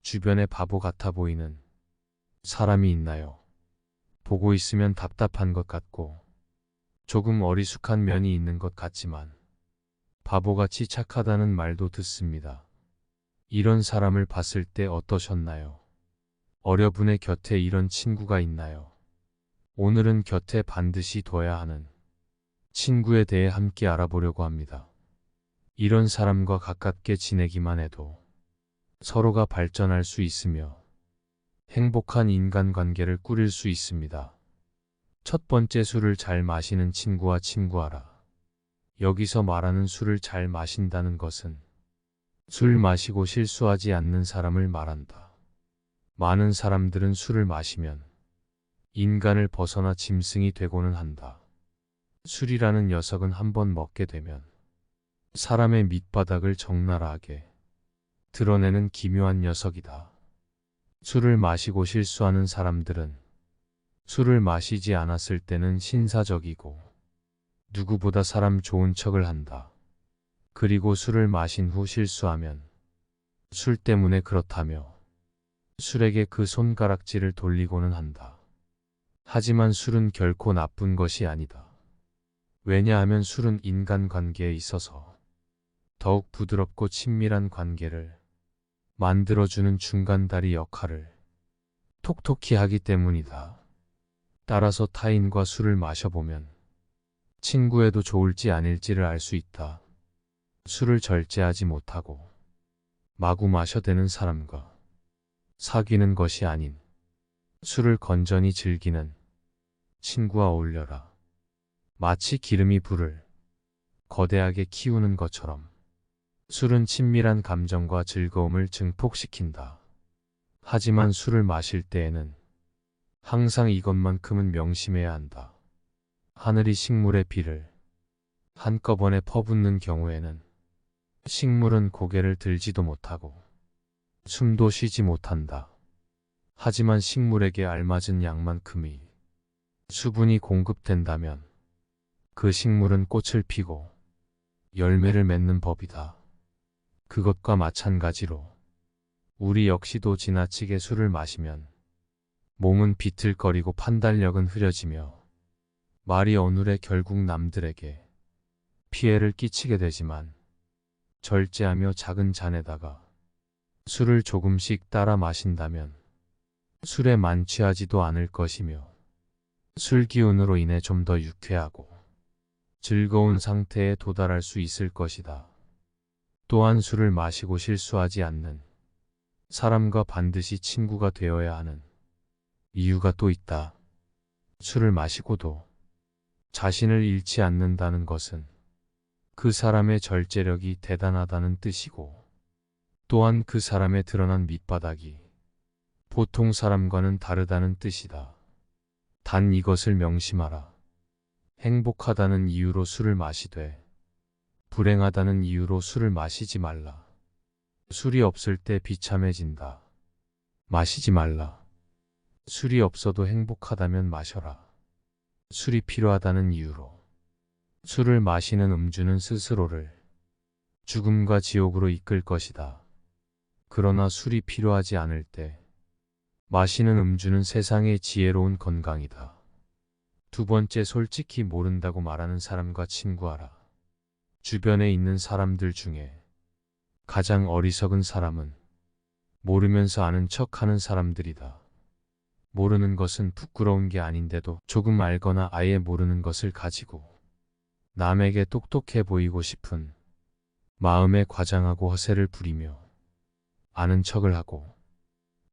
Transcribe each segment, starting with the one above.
주변에 바보 같아 보이는 사람이 있나요? 보고 있으면 답답한 것 같고 조금 어리숙한 면이 있는 것 같지만 바보같이 착하다는 말도 듣습니다. 이런 사람을 봤을 때 어떠셨나요? 어려분의 곁에 이런 친구가 있나요? 오늘은 곁에 반드시 둬야 하는 친구에 대해 함께 알아보려고 합니다. 이런 사람과 가깝게 지내기만 해도 서로가 발전할 수 있으며 행복한 인간관계를 꾸릴 수 있습니다. 첫 번째, 술을 잘 마시는 친구와 친구하라. 여기서 말하는 술을 잘 마신다는 것은 술 마시고 실수하지 않는 사람을 말한다. 많은 사람들은 술을 마시면 인간을 벗어나 짐승이 되고는 한다. 술이라는 녀석은 한번 먹게 되면 사람의 밑바닥을 적나라하게 드러내는 기묘한 녀석이다. 술을 마시고 실수하는 사람들은 술을 마시지 않았을 때는 신사적이고 누구보다 사람 좋은 척을 한다. 그리고 술을 마신 후 실수하면 술 때문에 그렇다며 술에게 그 손가락질을 돌리고는 한다. 하지만 술은 결코 나쁜 것이 아니다. 왜냐하면 술은 인간관계에 있어서 더욱 부드럽고 친밀한 관계를 만들어주는 중간다리 역할을 톡톡히 하기 때문이다. 따라서 타인과 술을 마셔보면 친구에도 좋을지 아닐지를 알 수 있다. 술을 절제하지 못하고 마구 마셔대는 사람과 사귀는 것이 아닌 술을 건전히 즐기는 친구와 어울려라. 마치 기름이 불을 거대하게 키우는 것처럼 술은 친밀한 감정과 즐거움을 증폭시킨다. 하지만 술을 마실 때에는 항상 이것만큼은 명심해야 한다. 하늘이 식물에 비를 한꺼번에 퍼붓는 경우에는 식물은 고개를 들지도 못하고 숨도 쉬지 못한다. 하지만 식물에게 알맞은 양만큼의 수분이 공급된다면 그 식물은 꽃을 피고 열매를 맺는 법이다. 그것과 마찬가지로 우리 역시도 지나치게 술을 마시면 몸은 비틀거리고 판단력은 흐려지며 말이 어눌해 결국 남들에게 피해를 끼치게 되지만 절제하며 작은 잔에다가 술을 조금씩 따라 마신다면 술에 만취하지도 않을 것이며 술 기운으로 인해 좀 더 유쾌하고 즐거운 상태에 도달할 수 있을 것이다. 또한 술을 마시고 실수하지 않는 사람과 반드시 친구가 되어야 하는 이유가 또 있다. 술을 마시고도 자신을 잃지 않는다는 것은 그 사람의 절제력이 대단하다는 뜻이고 또한 그 사람의 드러난 밑바닥이 보통 사람과는 다르다는 뜻이다. 단 이것을 명심하라. 행복하다는 이유로 술을 마시되 불행하다는 이유로 술을 마시지 말라. 술이 없을 때 비참해진다. 마시지 말라. 술이 없어도 행복하다면 마셔라. 술이 필요하다는 이유로 술을 마시는 음주는 스스로를 죽음과 지옥으로 이끌 것이다. 그러나 술이 필요하지 않을 때 마시는 음주는 세상의 지혜로운 건강이다. 두 번째, 솔직히 모른다고 말하는 사람과 친구하라. 주변에 있는 사람들 중에 가장 어리석은 사람은 모르면서 아는 척하는 사람들이다. 모르는 것은 부끄러운 게 아닌데도 조금 알거나 아예 모르는 것을 가지고 남에게 똑똑해 보이고 싶은 마음에 과장하고 허세를 부리며 아는 척을 하고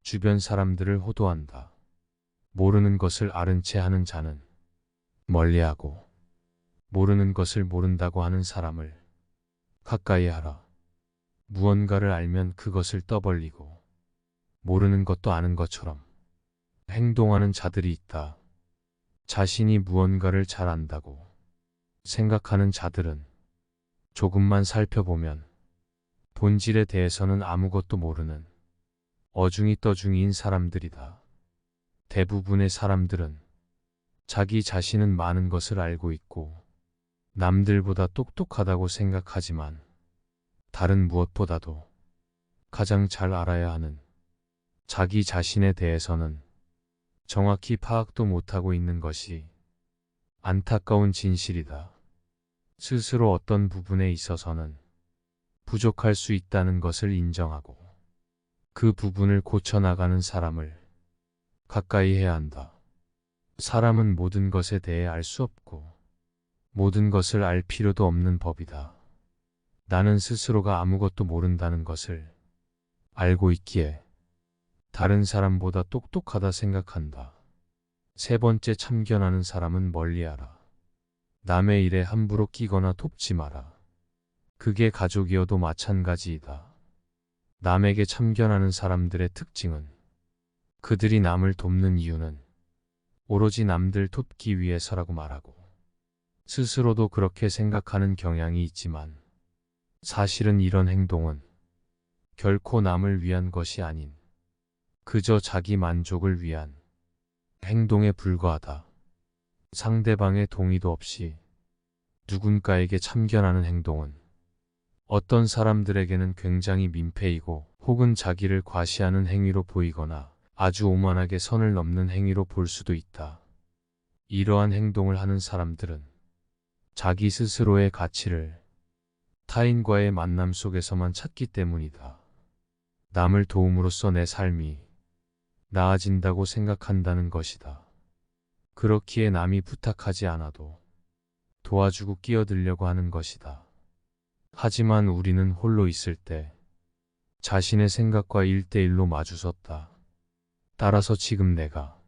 주변 사람들을 호도한다. 모르는 것을 아는 채 하는 자는 멀리하고 모르는 것을 모른다고 하는 사람을 가까이 하라. 무언가를 알면 그것을 떠벌리고 모르는 것도 아는 것처럼 행동하는 자들이 있다. 자신이 무언가를 잘 안다고 생각하는 자들은 조금만 살펴보면 본질에 대해서는 아무것도 모르는 어중이 떠중이인 사람들이다. 대부분의 사람들은 자기 자신은 많은 것을 알고 있고 남들보다 똑똑하다고 생각하지만 다른 무엇보다도 가장 잘 알아야 하는 자기 자신에 대해서는 정확히 파악도 못하고 있는 것이 안타까운 진실이다. 스스로 어떤 부분에 있어서는 부족할 수 있다는 것을 인정하고 그 부분을 고쳐나가는 사람을 가까이 해야 한다. 사람은 모든 것에 대해 알 수 없고 모든 것을 알 필요도 없는 법이다. 나는 스스로가 아무것도 모른다는 것을 알고 있기에 다른 사람보다 똑똑하다 생각한다. 세 번째, 참견하는 사람은 멀리하라. 남의 일에 함부로 끼거나 돕지 마라. 그게 가족이어도 마찬가지이다. 남에게 참견하는 사람들의 특징은 그들이 남을 돕는 이유는 오로지 남들 돕기 위해서라고 말하고 스스로도 그렇게 생각하는 경향이 있지만 사실은 이런 행동은 결코 남을 위한 것이 아닌 그저 자기 만족을 위한 행동에 불과하다. 상대방의 동의도 없이 누군가에게 참견하는 행동은 어떤 사람들에게는 굉장히 민폐이고 혹은 자기를 과시하는 행위로 보이거나 아주 오만하게 선을 넘는 행위로 볼 수도 있다. 이러한 행동을 하는 사람들은 자기 스스로의 가치를 타인과의 만남 속에서만 찾기 때문이다. 남을 도움으로써 내 삶이 나아진다고 생각한다는 것이다. 그렇기에 남이 부탁하지 않아도 도와주고 끼어들려고 하는 것이다. 하지만 우리는 홀로 있을 때 자신의 생각과 1대1로 마주섰다. 따라서 지금 내가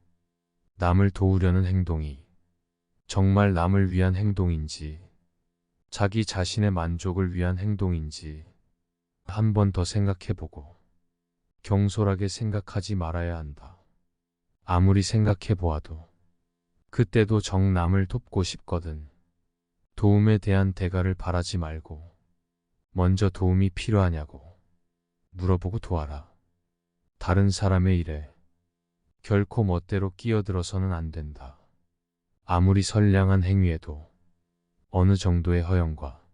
남을 도우려는 행동이 정말 남을 위한 행동인지 자기 자신의 만족을 위한 행동인지 한 번 더 생각해보고 경솔하게 생각하지 말아야 한다. 아무리 생각해보아도 그때도 정 남을 돕고 싶거든 도움에 대한 대가를 바라지 말고 먼저 도움이 필요하냐고 물어보고 도와라. 다른 사람의 일에 결코 멋대로 끼어들어서는 안 된다. 아무리 선량한 행위에도 어느 정도의 허영과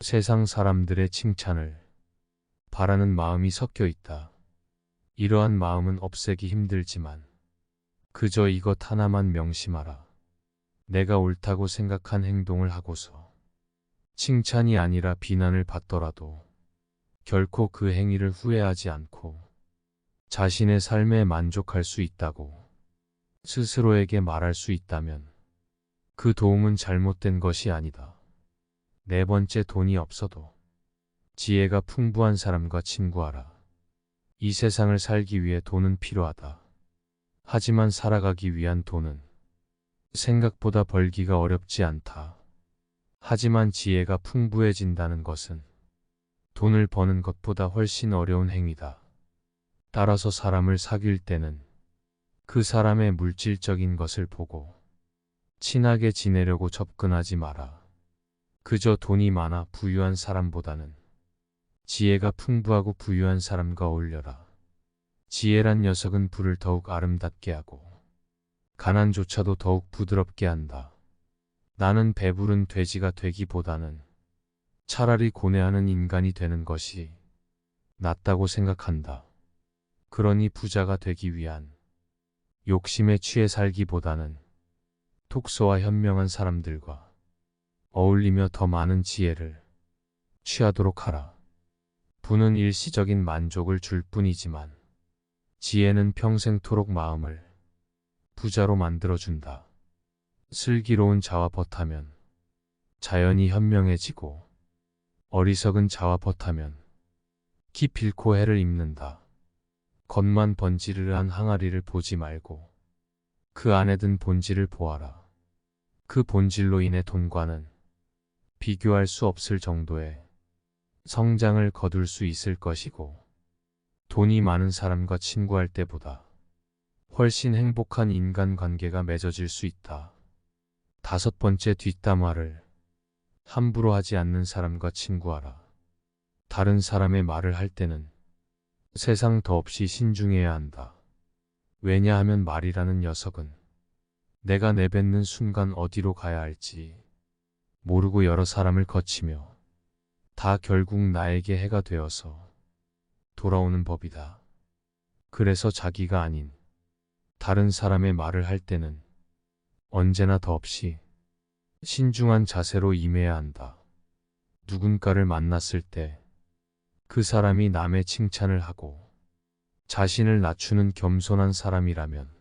세상 사람들의 칭찬을 바라는 마음이 섞여 있다. 이러한 마음은 없애기 힘들지만 그저 이것 하나만 명심하라. 내가 옳다고 생각한 행동을 하고서 칭찬이 아니라 비난을 받더라도 결코 그 행위를 후회하지 않고 자신의 삶에 만족할 수 있다고 스스로에게 말할 수 있다면 그 도움은 잘못된 것이 아니다. 네 번째, 돈이 없어도 지혜가 풍부한 사람과 친구하라. 이 세상을 살기 위해 돈은 필요하다. 하지만 살아가기 위한 돈은 생각보다 벌기가 어렵지 않다. 하지만 지혜가 풍부해진다는 것은 돈을 버는 것보다 훨씬 어려운 행위다. 따라서 사람을 사귈 때는 그 사람의 물질적인 것을 보고 친하게 지내려고 접근하지 마라. 그저 돈이 많아 부유한 사람보다는 지혜가 풍부하고 부유한 사람과 어울려라. 지혜란 녀석은 불을 더욱 아름답게 하고 가난조차도 더욱 부드럽게 한다. 나는 배부른 돼지가 되기보다는 차라리 고뇌하는 인간이 되는 것이 낫다고 생각한다. 그러니 부자가 되기 위한 욕심에 취해 살기보다는 톡소와 현명한 사람들과 어울리며 더 많은 지혜를 취하도록 하라. 부는 일시적인 만족을 줄 뿐이지만 지혜는 평생토록 마음을 부자로 만들어준다. 슬기로운 자와 벗하면 자연이 현명해지고 어리석은 자와 벗하면 기필코 해를 입는다. 겉만 번지르르한 항아리를 보지 말고 그 안에 든 본질을 보아라. 그 본질로 인해 돈과는 비교할 수 없을 정도의 성장을 거둘 수 있을 것이고 돈이 많은 사람과 친구할 때보다 훨씬 행복한 인간관계가 맺어질 수 있다. 다섯 번째, 뒷담화를 함부로 하지 않는 사람과 친구하라. 다른 사람의 말을 할 때는 세상 더없이 신중해야 한다. 왜냐하면 말이라는 녀석은 내가 내뱉는 순간 어디로 가야 할지 모르고 여러 사람을 거치며 다 결국 나에게 해가 되어서 돌아오는 법이다. 그래서 자기가 아닌 다른 사람의 말을 할 때는 언제나 더없이 신중한 자세로 임해야 한다. 누군가를 만났을 때 그 사람이 남의 칭찬을 하고 자신을 낮추는 겸손한 사람이라면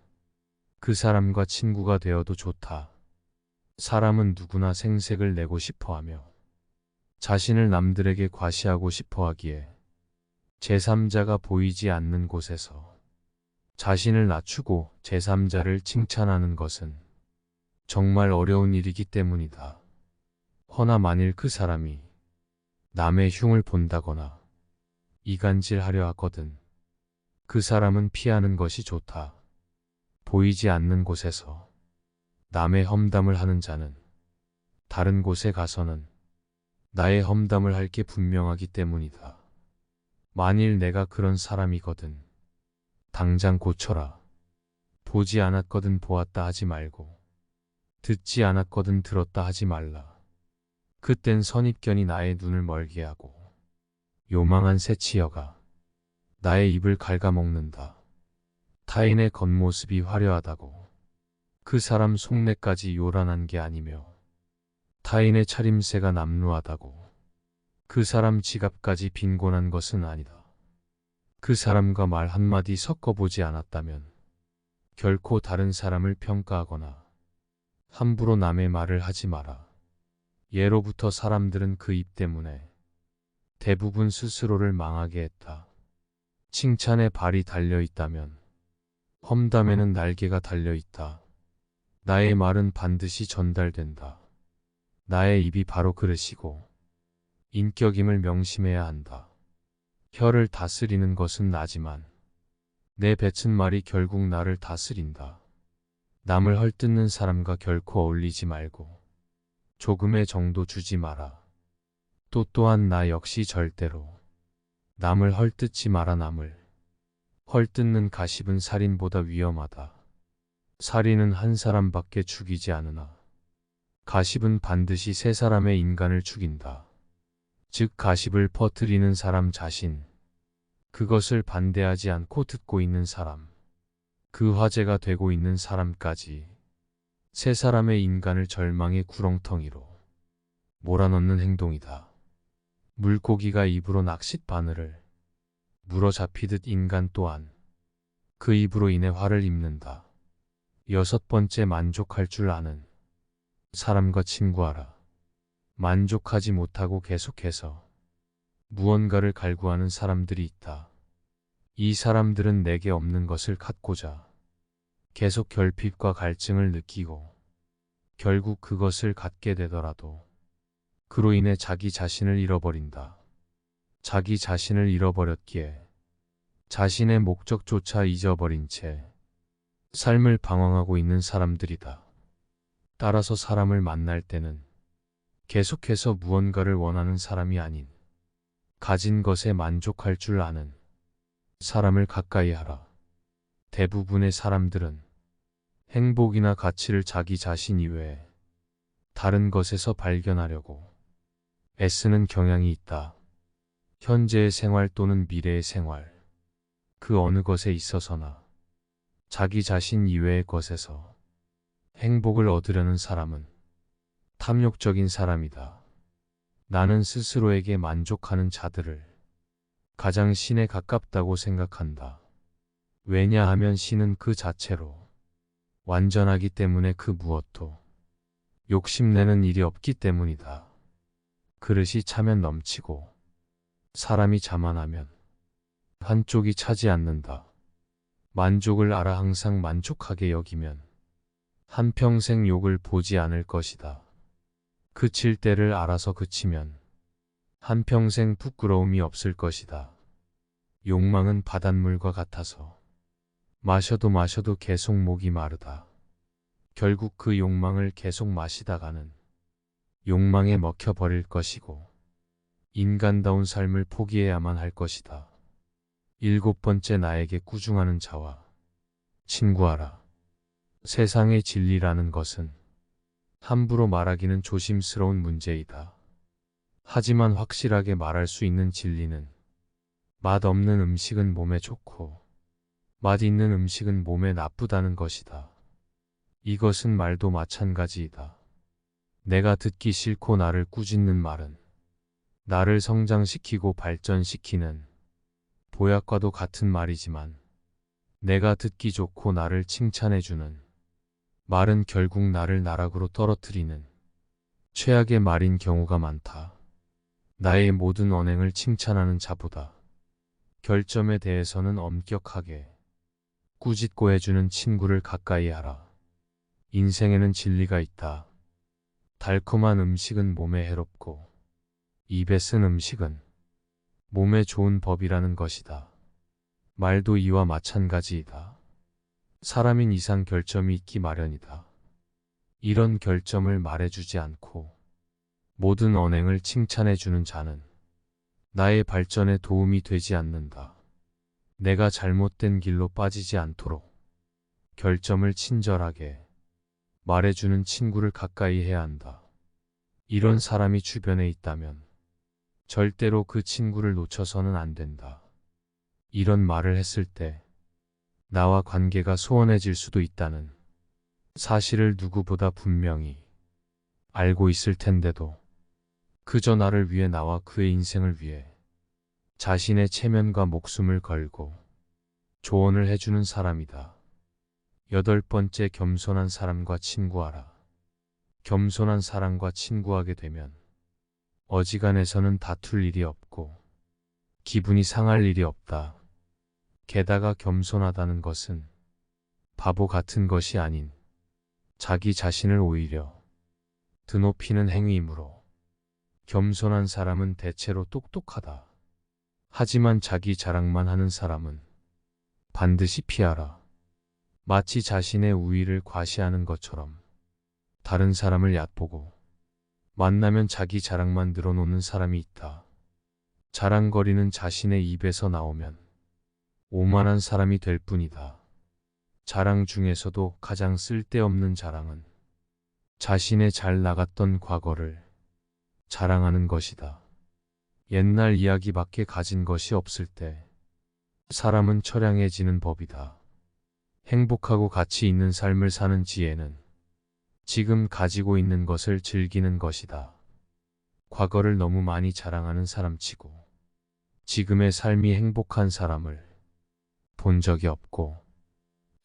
그 사람과 친구가 되어도 좋다. 사람은 누구나 생색을 내고 싶어 하며 자신을 남들에게 과시하고 싶어 하기에 제3자가 보이지 않는 곳에서 자신을 낮추고 제3자를 칭찬하는 것은 정말 어려운 일이기 때문이다. 허나 만일 그 사람이 남의 흉을 본다거나 이간질하려 하거든 그 사람은 피하는 것이 좋다. 보이지 않는 곳에서 남의 험담을 하는 자는 다른 곳에 가서는 나의 험담을 할 게 분명하기 때문이다. 만일 내가 그런 사람이거든 당장 고쳐라. 보지 않았거든 보았다 하지 말고 듣지 않았거든 들었다 하지 말라. 그땐 선입견이 나의 눈을 멀게 하고 요망한 새치여가 나의 입을 갉아먹는다. 타인의 겉모습이 화려하다고 그 사람 속내까지 요란한 게 아니며 타인의 차림새가 남루하다고 그 사람 지갑까지 빈곤한 것은 아니다. 그 사람과 말 한마디 섞어보지 않았다면 결코 다른 사람을 평가하거나 함부로 남의 말을 하지 마라. 예로부터 사람들은 그 입 때문에 대부분 스스로를 망하게 했다. 칭찬에 발이 달려있다면 험담에는 날개가 달려있다. 나의 말은 반드시 전달된다. 나의 입이 바로 그릇이고 인격임을 명심해야 한다. 혀를 다스리는 것은 나지만 내 뱉은 말이 결국 나를 다스린다. 남을 헐뜯는 사람과 결코 어울리지 말고 조금의 정도 주지 마라. 또한 나 역시 절대로 남을 헐뜯지 마라. 남을 헐뜯는 가십은 살인보다 위험하다. 살인은 한 사람밖에 죽이지 않으나 가십은 반드시 세 사람의 인간을 죽인다. 즉 가십을 퍼뜨리는 사람 자신, 그것을 반대하지 않고 듣고 있는 사람, 그 화제가 되고 있는 사람까지 세 사람의 인간을 절망의 구렁텅이로 몰아넣는 행동이다. 물고기가 입으로 낚싯 바늘을 물어 잡히듯 인간 또한 그 입으로 인해 화를 입는다. 6번째, 만족할 줄 아는 사람과 친구하라. 만족하지 못하고 계속해서 무언가를 갈구하는 사람들이 있다. 이 사람들은 내게 없는 것을 갖고자 계속 결핍과 갈증을 느끼고 결국 그것을 갖게 되더라도 그로 인해 자기 자신을 잃어버린다. 자기 자신을 잃어버렸기에 자신의 목적조차 잊어버린 채 삶을 방황하고 있는 사람들이다. 따라서 사람을 만날 때는 계속해서 무언가를 원하는 사람이 아닌 가진 것에 만족할 줄 아는 사람을 가까이 하라. 대부분의 사람들은 행복이나 가치를 자기 자신 이외에 다른 것에서 발견하려고 애쓰는 경향이 있다. 현재의 생활 또는 미래의 생활, 그 어느 것에 있어서나 자기 자신 이외의 것에서 행복을 얻으려는 사람은 탐욕적인 사람이다. 나는 스스로에게 만족하는 자들을 가장 신에 가깝다고 생각한다. 왜냐하면 신은 그 자체로 완전하기 때문에 그 무엇도 욕심내는 일이 없기 때문이다. 그릇이 차면 넘치고 사람이 자만하면 한쪽이 차지 않는다. 만족을 알아 항상 만족하게 여기면 한평생 욕을 보지 않을 것이다. 그칠 때를 알아서 그치면 한평생 부끄러움이 없을 것이다. 욕망은 바닷물과 같아서 마셔도 계속 목이 마르다. 결국 그 욕망을 계속 마시다가는 욕망에 먹혀버릴 것이고 인간다운 삶을 포기해야만 할 것이다. 7번째, 나에게 꾸중하는 자와 친구하라. 세상의 진리라는 것은 함부로 말하기는 조심스러운 문제이다. 하지만 확실하게 말할 수 있는 진리는 맛없는 음식은 몸에 좋고 맛있는 음식은 몸에 나쁘다는 것이다. 이것은 말도 마찬가지이다. 내가 듣기 싫고 나를 꾸짖는 말은 나를 성장시키고 발전시키는 보약과도 같은 말이지만, 내가 듣기 좋고 나를 칭찬해주는 말은 결국 나를 나락으로 떨어뜨리는 최악의 말인 경우가 많다. 나의 모든 언행을 칭찬하는 자보다 결점에 대해서는 엄격하게 꾸짖고 해주는 친구를 가까이 하라. 인생에는 진리가 있다. 달콤한 음식은 몸에 해롭고 입에 쓴 음식은 몸에 좋은 법이라는 것이다. 말도 이와 마찬가지이다. 사람인 이상 결점이 있기 마련이다. 이런 결점을 말해주지 않고 모든 언행을 칭찬해주는 자는 나의 발전에 도움이 되지 않는다. 내가 잘못된 길로 빠지지 않도록 결점을 친절하게 말해주는 친구를 가까이 해야 한다. 이런 사람이 주변에 있다면 절대로 그 친구를 놓쳐서는 안 된다. 이런 말을 했을 때 나와 관계가 소원해질 수도 있다는 사실을 누구보다 분명히 알고 있을 텐데도 그저 나를 위해, 나와 그의 인생을 위해 자신의 체면과 목숨을 걸고 조언을 해주는 사람이다. 8번째, 겸손한 사람과 친구하라. 겸손한 사람과 친구하게 되면 어지간해서는 다툴 일이 없고 기분이 상할 일이 없다. 게다가 겸손하다는 것은 바보 같은 것이 아닌 자기 자신을 오히려 드높이는 행위이므로 겸손한 사람은 대체로 똑똑하다. 하지만 자기 자랑만 하는 사람은 반드시 피하라. 마치 자신의 우위를 과시하는 것처럼 다른 사람을 얕보고 만나면 자기 자랑만 늘어놓는 사람이 있다. 자랑거리는 자신의 입에서 나오면 오만한 사람이 될 뿐이다. 자랑 중에서도 가장 쓸데없는 자랑은 자신의 잘 나갔던 과거를 자랑하는 것이다. 옛날 이야기밖에 가진 것이 없을 때 사람은 처량해지는 법이다. 행복하고 가치 있는 삶을 사는 지혜는 지금 가지고 있는 것을 즐기는 것이다. 과거를 너무 많이 자랑하는 사람치고 지금의 삶이 행복한 사람을 본 적이 없고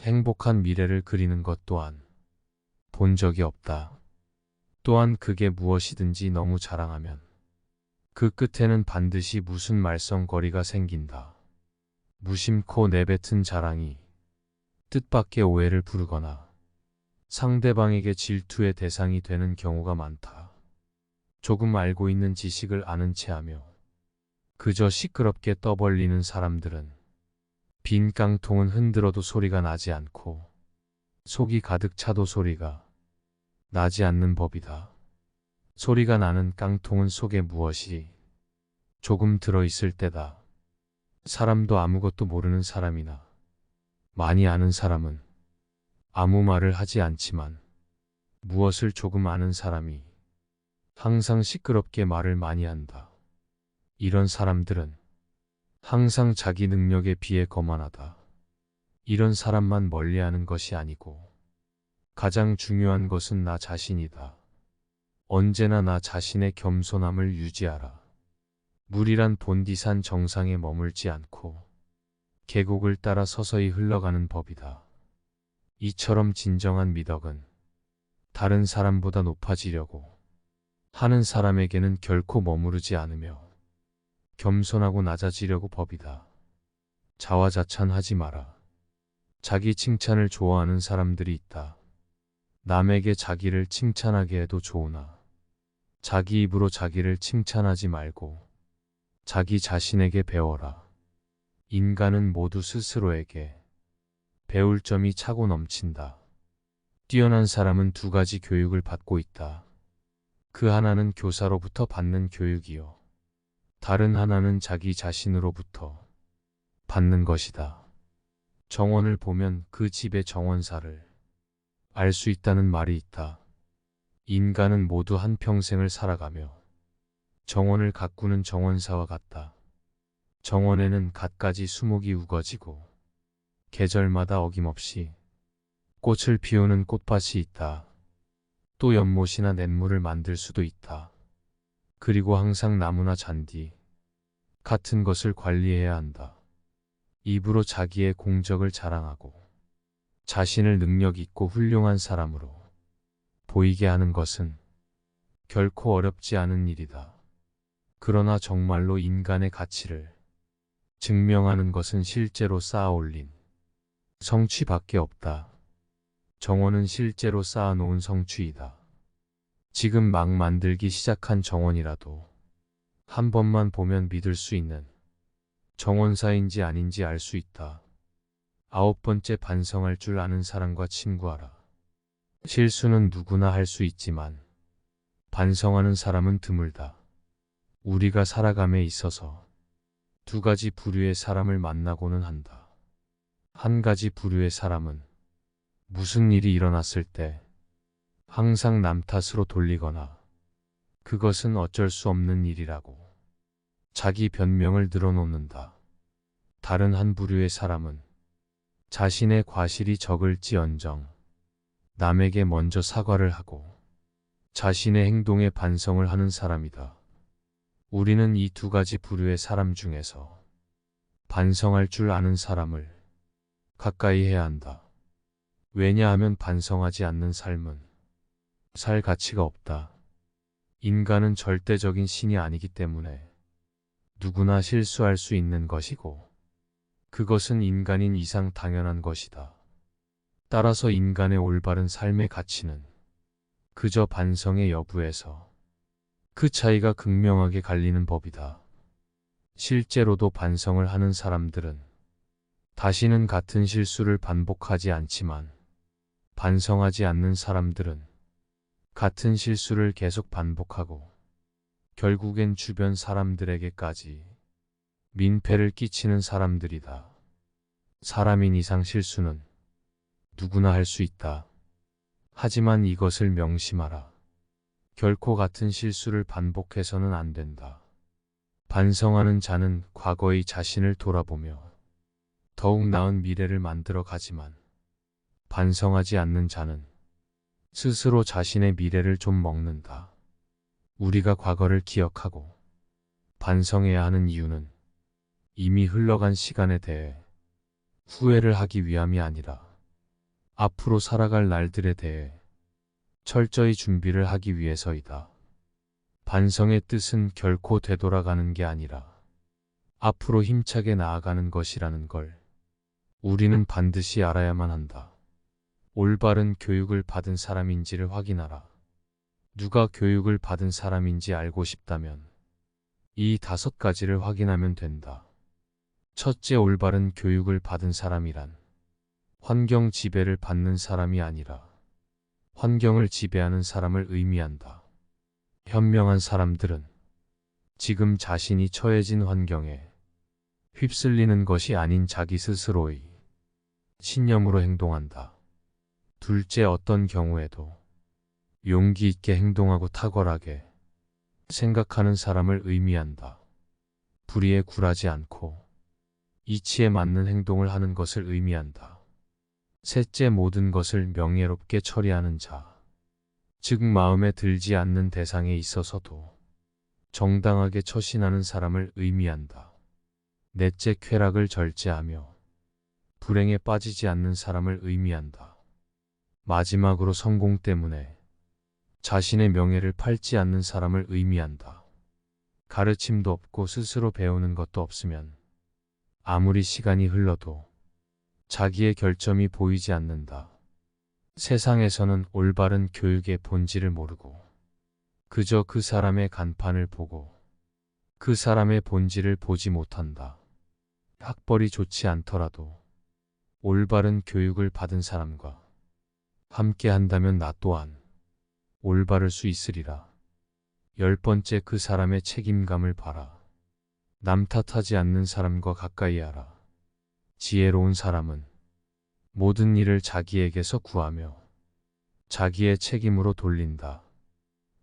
행복한 미래를 그리는 것 또한 본 적이 없다. 또한 그게 무엇이든지 너무 자랑하면 그 끝에는 반드시 무슨 말썽거리가 생긴다. 무심코 내뱉은 자랑이 뜻밖의 오해를 부르거나 상대방에게 질투의 대상이 되는 경우가 많다. 조금 알고 있는 지식을 아는 체하며 그저 시끄럽게 떠벌리는 사람들은 빈 깡통은 흔들어도 소리가 나지 않고 속이 가득 차도 소리가 나지 않는 법이다. 소리가 나는 깡통은 속에 무엇이 조금 들어있을 때다. 사람도 아무것도 모르는 사람이나 많이 아는 사람은 아무 말을 하지 않지만 무엇을 조금 아는 사람이 항상 시끄럽게 말을 많이 한다. 이런 사람들은 항상 자기 능력에 비해 거만하다. 이런 사람만 멀리하는 것이 아니고 가장 중요한 것은 나 자신이다. 언제나 나 자신의 겸손함을 유지하라. 물이란 본디산 정상에 머물지 않고 계곡을 따라 서서히 흘러가는 법이다. 이처럼 진정한 미덕은 다른 사람보다 높아지려고 하는 사람에게는 결코 머무르지 않으며 겸손하고 낮아지려고 법이다. 자화자찬하지 마라. 자기 칭찬을 좋아하는 사람들이 있다. 남에게 자기를 칭찬하게 해도 좋으나 자기 입으로 자기를 칭찬하지 말고 자기 자신에게 배워라. 인간은 모두 스스로에게 배울 점이 차고 넘친다. 뛰어난 사람은 2가지 교육을 받고 있다. 그 하나는 교사로부터 받는 교육이요, 다른 하나는 자기 자신으로부터 받는 것이다. 정원을 보면 그 집의 정원사를 알 수 있다는 말이 있다. 인간은 모두 한평생을 살아가며 정원을 가꾸는 정원사와 같다. 정원에는 갖가지 수목이 우거지고 계절마다 어김없이 꽃을 피우는 꽃밭이 있다. 또 연못이나 냇물을 만들 수도 있다. 그리고 항상 나무나 잔디 같은 것을 관리해야 한다. 입으로 자기의 공적을 자랑하고 자신을 능력 있고 훌륭한 사람으로 보이게 하는 것은 결코 어렵지 않은 일이다. 그러나 정말로 인간의 가치를 증명하는 것은 실제로 쌓아올린 성취밖에 없다. 정원은 실제로 쌓아놓은 성취이다. 지금 막 만들기 시작한 정원이라도 한 번만 보면 믿을 수 있는 정원사인지 아닌지 알 수 있다. 9번째, 반성할 줄 아는 사람과 친구하라. 실수는 누구나 할 수 있지만 반성하는 사람은 드물다. 우리가 살아감에 있어서 두 가지 부류의 사람을 만나고는 한다. 한 가지 부류의 사람은 무슨 일이 일어났을 때 항상 남 탓으로 돌리거나 그것은 어쩔 수 없는 일이라고 자기 변명을 늘어놓는다. 다른 한 부류의 사람은 자신의 과실이 적을지언정 남에게 먼저 사과를 하고 자신의 행동에 반성을 하는 사람이다. 우리는 이 두 가지 부류의 사람 중에서 반성할 줄 아는 사람을 가까이 해야 한다. 왜냐하면 반성하지 않는 삶은 살 가치가 없다. 인간은 절대적인 신이 아니기 때문에 누구나 실수할 수 있는 것이고 그것은 인간인 이상 당연한 것이다. 따라서 인간의 올바른 삶의 가치는 그저 반성의 여부에서 그 차이가 극명하게 갈리는 법이다. 실제로도 반성을 하는 사람들은 다시는 같은 실수를 반복하지 않지만 반성하지 않는 사람들은 같은 실수를 계속 반복하고 결국엔 주변 사람들에게까지 민폐를 끼치는 사람들이다. 사람인 이상 실수는 누구나 할 수 있다. 하지만 이것을 명심하라. 결코 같은 실수를 반복해서는 안 된다. 반성하는 자는 과거의 자신을 돌아보며 더욱 나은 미래를 만들어 가지만 반성하지 않는 자는 스스로 자신의 미래를 좀 먹는다. 우리가 과거를 기억하고 반성해야 하는 이유는 이미 흘러간 시간에 대해 후회를 하기 위함이 아니라 앞으로 살아갈 날들에 대해 철저히 준비를 하기 위해서이다. 반성의 뜻은 결코 되돌아가는 게 아니라 앞으로 힘차게 나아가는 것이라는 걸 우리는 반드시 알아야만 한다. 올바른 교육을 받은 사람인지를 확인하라. 누가 교육을 받은 사람인지 알고 싶다면 이 5가지를 확인하면 된다. 첫째, 올바른 교육을 받은 사람이란 환경 지배를 받는 사람이 아니라 환경을 지배하는 사람을 의미한다. 현명한 사람들은 지금 자신이 처해진 환경에 휩쓸리는 것이 아닌 자기 스스로의 신념으로 행동한다. 둘째, 어떤 경우에도 용기 있게 행동하고 탁월하게 생각하는 사람을 의미한다. 불의에 굴하지 않고 이치에 맞는 행동을 하는 것을 의미한다. 셋째, 모든 것을 명예롭게 처리하는 자, 즉 마음에 들지 않는 대상에 있어서도 정당하게 처신하는 사람을 의미한다. 넷째, 쾌락을 절제하며 불행에 빠지지 않는 사람을 의미한다. 마지막으로 성공 때문에 자신의 명예를 팔지 않는 사람을 의미한다. 가르침도 없고 스스로 배우는 것도 없으면 아무리 시간이 흘러도 자기의 결점이 보이지 않는다. 세상에서는 올바른 교육의 본질을 모르고 그저 그 사람의 간판을 보고 그 사람의 본질을 보지 못한다. 학벌이 좋지 않더라도 올바른 교육을 받은 사람과 함께 한다면 나 또한 올바를 수 있으리라. 10번째, 그 사람의 책임감을 봐라. 남 탓하지 않는 사람과 가까이 하라. 지혜로운 사람은 모든 일을 자기에게서 구하며 자기의 책임으로 돌린다.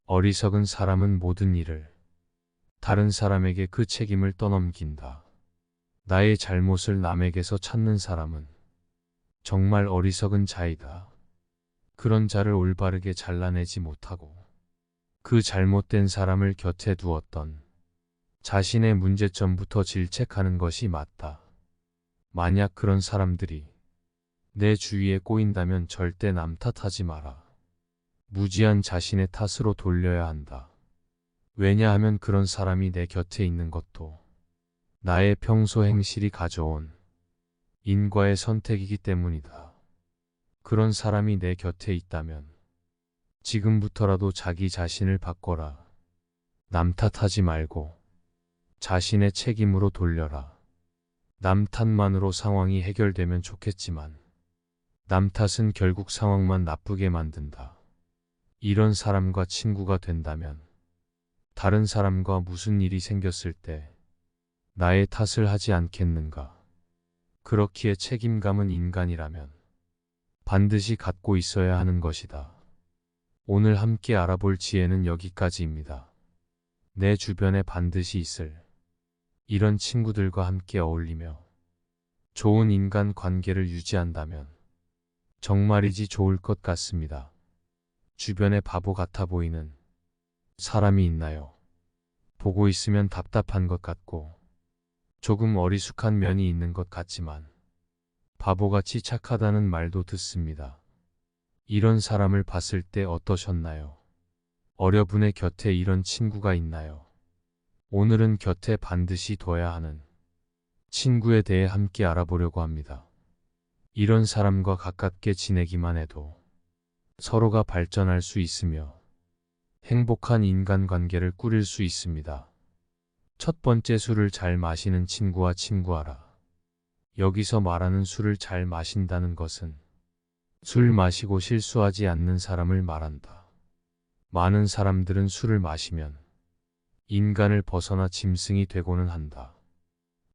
어리석은 사람은 모든 일을 다른 사람에게 그 책임을 떠넘긴다. 나의 잘못을 남에게서 찾는 사람은 정말 어리석은 자이다. 그런 자를 올바르게 잘라내지 못하고 그 잘못된 사람을 곁에 두었던 자신의 문제점부터 질책하는 것이 맞다. 만약 그런 사람들이 내 주위에 꼬인다면 절대 남 탓하지 마라. 무지한 자신의 탓으로 돌려야 한다. 왜냐하면 그런 사람이 내 곁에 있는 것도 나의 평소 행실이 가져온 인과의 선택이기 때문이다. 그런 사람이 내 곁에 있다면 지금부터라도 자기 자신을 바꿔라. 남 탓하지 말고 자신의 책임으로 돌려라. 남 탓만으로 상황이 해결되면 좋겠지만 남 탓은 결국 상황만 나쁘게 만든다. 이런 사람과 친구가 된다면 다른 사람과 무슨 일이 생겼을 때 나의 탓을 하지 않겠는가? 그렇기에 책임감은 인간이라면 반드시 갖고 있어야 하는 것이다. 오늘 함께 알아볼 지혜는 여기까지입니다. 내 주변에 반드시 있을 이런 친구들과 함께 어울리며 좋은 인간 관계를 유지한다면 정말이지 좋을 것 같습니다. 주변에 바보 같아 보이는 사람이 있나요? 보고 있으면 답답한 것 같고 조금 어리숙한 면이 있는 것 같지만 바보같이 착하다는 말도 듣습니다. 이런 사람을 봤을 때 어떠셨나요? 어려분의 곁에 이런 친구가 있나요? 오늘은 곁에 반드시 둬야 하는 친구에 대해 함께 알아보려고 합니다. 이런 사람과 가깝게 지내기만 해도 서로가 발전할 수 있으며 행복한 인간관계를 꾸릴 수 있습니다. 첫 번째, 술을 잘 마시는 친구와 친구하라. 여기서 말하는 술을 잘 마신다는 것은 술 마시고 실수하지 않는 사람을 말한다. 많은 사람들은 술을 마시면 인간을 벗어나 짐승이 되고는 한다.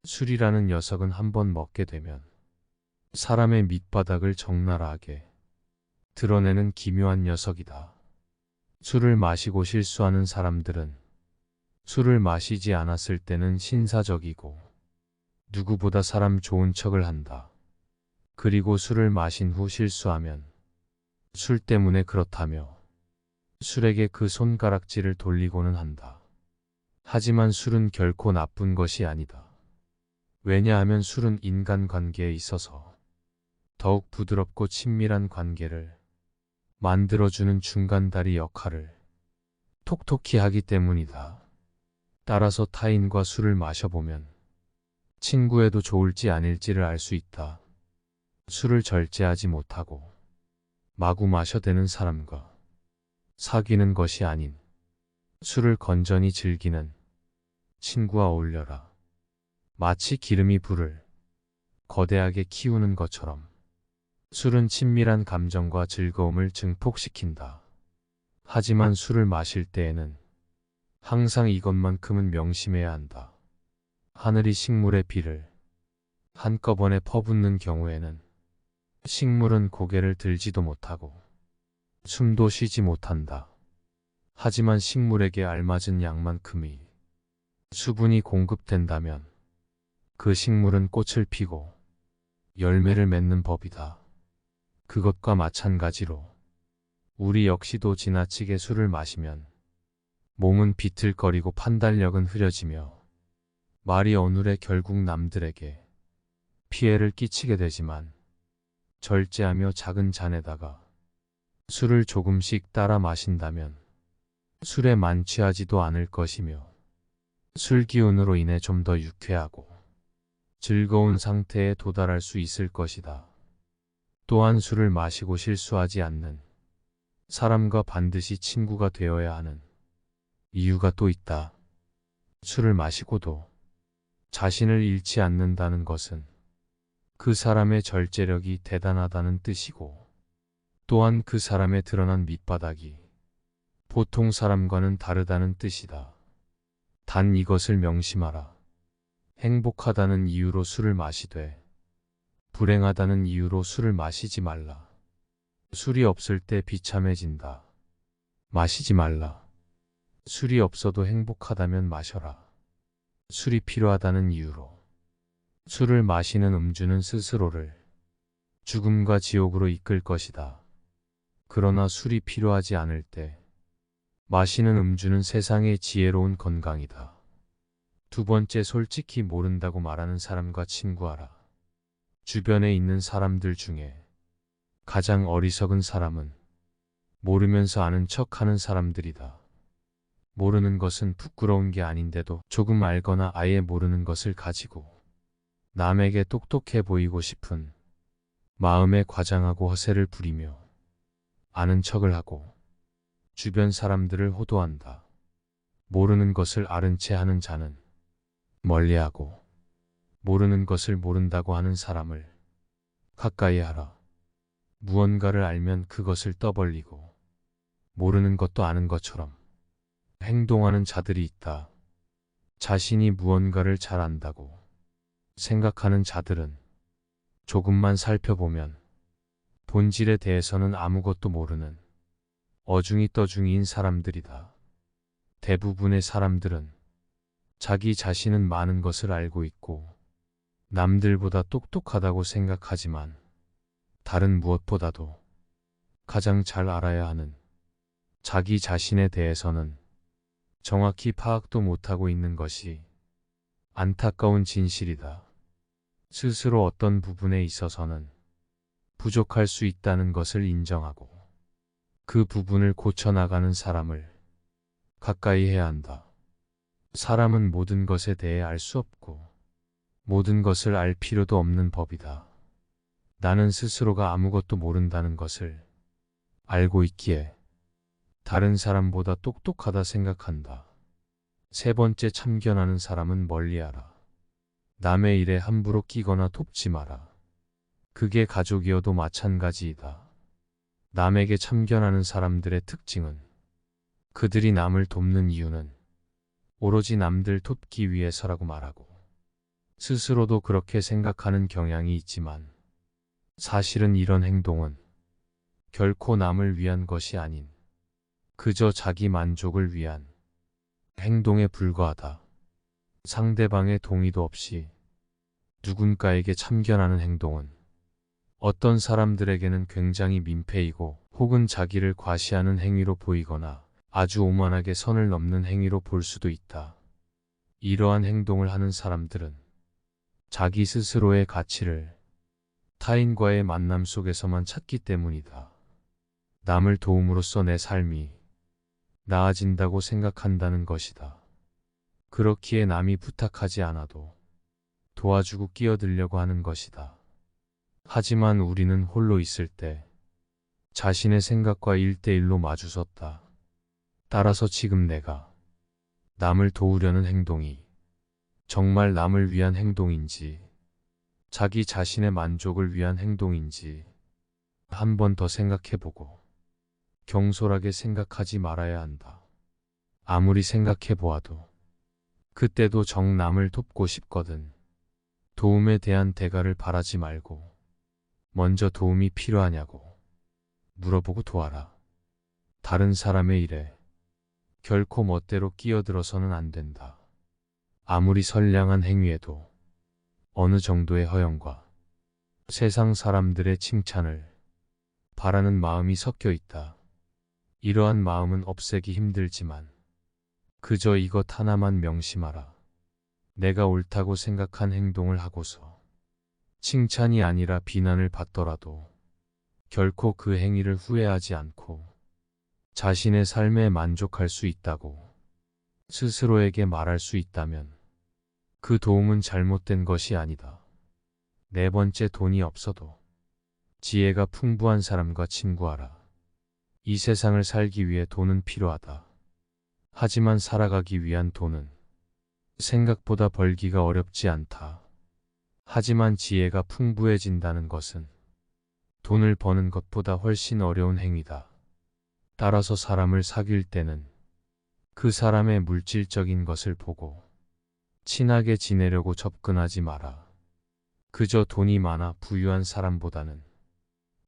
술이라는 녀석은 한번 먹게 되면 사람의 밑바닥을 적나라하게 드러내는 기묘한 녀석이다. 술을 마시고 실수하는 사람들은 술을 마시지 않았을 때는 신사적이고 누구보다 사람 좋은 척을 한다. 그리고 술을 마신 후 실수하면 술 때문에 그렇다며 술에게 그 손가락질을 돌리고는 한다. 하지만 술은 결코 나쁜 것이 아니다. 왜냐하면 술은 인간관계에 있어서 더욱 부드럽고 친밀한 관계를 만들어주는 중간다리 역할을 톡톡히 하기 때문이다. 따라서 타인과 술을 마셔보면 친구에도 좋을지 아닐지를 알 수 있다. 술을 절제하지 못하고 마구 마셔대는 사람과 사귀는 것이 아닌 술을 건전히 즐기는 친구와 어울려라. 마치 기름이 불을 거대하게 키우는 것처럼 술은 친밀한 감정과 즐거움을 증폭시킨다. 하지만 술을 마실 때에는 항상 이것만큼은 명심해야 한다. 하늘이 식물에 비를 한꺼번에 퍼붓는 경우에는 식물은 고개를 들지도 못하고 숨도 쉬지 못한다. 하지만 식물에게 알맞은 양만큼의 수분이 공급된다면 그 식물은 꽃을 피고 열매를 맺는 법이다. 그것과 마찬가지로 우리 역시도 지나치게 술을 마시면 몸은 비틀거리고 판단력은 흐려지며 말이 어눌해 결국 남들에게 피해를 끼치게 되지만 절제하며 작은 잔에다가 술을 조금씩 따라 마신다면 술에 만취하지도 않을 것이며 술 기운으로 인해 좀 더 유쾌하고 즐거운 상태에 도달할 수 있을 것이다. 또한 술을 마시고 실수하지 않는 사람과 반드시 친구가 되어야 하는 이유가 또 있다. 술을 마시고도 자신을 잃지 않는다는 것은 그 사람의 절제력이 대단하다는 뜻이고 또한 그 사람의 드러난 밑바닥이 보통 사람과는 다르다는 뜻이다. 단 이것을 명심하라. 행복하다는 이유로 술을 마시되 불행하다는 이유로 술을 마시지 말라. 술이 없을 때 비참해진다. 마시지 말라. 술이 없어도 행복하다면 마셔라. 술이 필요하다는 이유로 술을 마시는 음주는 스스로를 죽음과 지옥으로 이끌 것이다. 그러나 술이 필요하지 않을 때 마시는 음주는 세상의 지혜로운 건강이다. 두 번째, 솔직히 모른다고 말하는 사람과 친구하라. 주변에 있는 사람들 중에 가장 어리석은 사람은 모르면서 아는 척하는 사람들이다. 모르는 것은 부끄러운 게 아닌데도 조금 알거나 아예 모르는 것을 가지고 남에게 똑똑해 보이고 싶은 마음에 과장하고 허세를 부리며 아는 척을 하고 주변 사람들을 호도한다. 모르는 것을 아는 채 하는 자는 멀리하고 모르는 것을 모른다고 하는 사람을 가까이 하라. 무언가를 알면 그것을 떠벌리고 모르는 것도 아는 것처럼 행동하는 자들이 있다. 자신이 무언가를 잘 안다고 생각하는 자들은 조금만 살펴보면 본질에 대해서는 아무것도 모르는 어중이 떠중이인 사람들이다. 대부분의 사람들은 자기 자신은 많은 것을 알고 있고 남들보다 똑똑하다고 생각하지만 다른 무엇보다도 가장 잘 알아야 하는 자기 자신에 대해서는 정확히 파악도 못하고 있는 것이 안타까운 진실이다. 스스로 어떤 부분에 있어서는 부족할 수 있다는 것을 인정하고 그 부분을 고쳐나가는 사람을 가까이 해야 한다. 사람은 모든 것에 대해 알 수 없고 모든 것을 알 필요도 없는 법이다. 나는 스스로가 아무것도 모른다는 것을 알고 있기에 다른 사람보다 똑똑하다 생각한다. 세 번째, 참견하는 사람은 멀리하라. 남의 일에 함부로 끼거나 돕지 마라. 그게 가족이어도 마찬가지이다. 남에게 참견하는 사람들의 특징은 그들이 남을 돕는 이유는 오로지 남들 돕기 위해서라고 말하고 스스로도 그렇게 생각하는 경향이 있지만 사실은 이런 행동은 결코 남을 위한 것이 아닌 그저 자기 만족을 위한 행동에 불과하다. 상대방의 동의도 없이 누군가에게 참견하는 행동은 어떤 사람들에게는 굉장히 민폐이고 혹은 자기를 과시하는 행위로 보이거나 아주 오만하게 선을 넘는 행위로 볼 수도 있다. 이러한 행동을 하는 사람들은 자기 스스로의 가치를 타인과의 만남 속에서만 찾기 때문이다. 남을 도움으로써 내 삶이 나아진다고 생각한다는 것이다. 그렇기에 남이 부탁하지 않아도 도와주고 끼어들려고 하는 것이다. 하지만 우리는 홀로 있을 때 자신의 생각과 1대1로 마주섰다. 따라서 지금 내가 남을 도우려는 행동이 정말 남을 위한 행동인지 자기 자신의 만족을 위한 행동인지 한 번 더 생각해보고 경솔하게 생각하지 말아야 한다. 아무리 생각해보아도 그때도 정 남을 돕고 싶거든 도움에 대한 대가를 바라지 말고 먼저 도움이 필요하냐고 물어보고 도와라. 다른 사람의 일에 결코 멋대로 끼어들어서는 안 된다. 아무리 선량한 행위에도 어느 정도의 허영과 세상 사람들의 칭찬을 바라는 마음이 섞여 있다. 이러한 마음은 없애기 힘들지만 그저 이것 하나만 명심하라. 내가 옳다고 생각한 행동을 하고서 칭찬이 아니라 비난을 받더라도 결코 그 행위를 후회하지 않고 자신의 삶에 만족할 수 있다고 스스로에게 말할 수 있다면 그 도움은 잘못된 것이 아니다. 네 번째, 돈이 없어도 지혜가 풍부한 사람과 친구하라. 이 세상을 살기 위해 돈은 필요하다. 하지만 살아가기 위한 돈은 생각보다 벌기가 어렵지 않다. 하지만 지혜가 풍부해진다는 것은 돈을 버는 것보다 훨씬 어려운 행위다. 따라서 사람을 사귈 때는 그 사람의 물질적인 것을 보고 친하게 지내려고 접근하지 마라. 그저 돈이 많아 부유한 사람보다는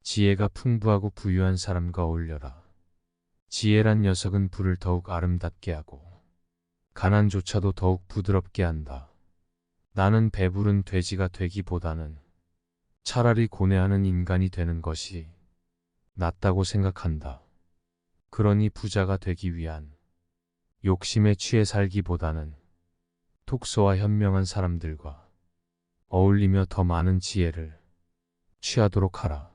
지혜가 풍부하고 부유한 사람과 어울려라. 지혜란 녀석은 불을 더욱 아름답게 하고 가난조차도 더욱 부드럽게 한다. 나는 배부른 돼지가 되기보다는 차라리 고뇌하는 인간이 되는 것이 낫다고 생각한다. 그러니 부자가 되기 위한 욕심에 취해 살기보다는 독서와 현명한 사람들과 어울리며 더 많은 지혜를 취하도록 하라.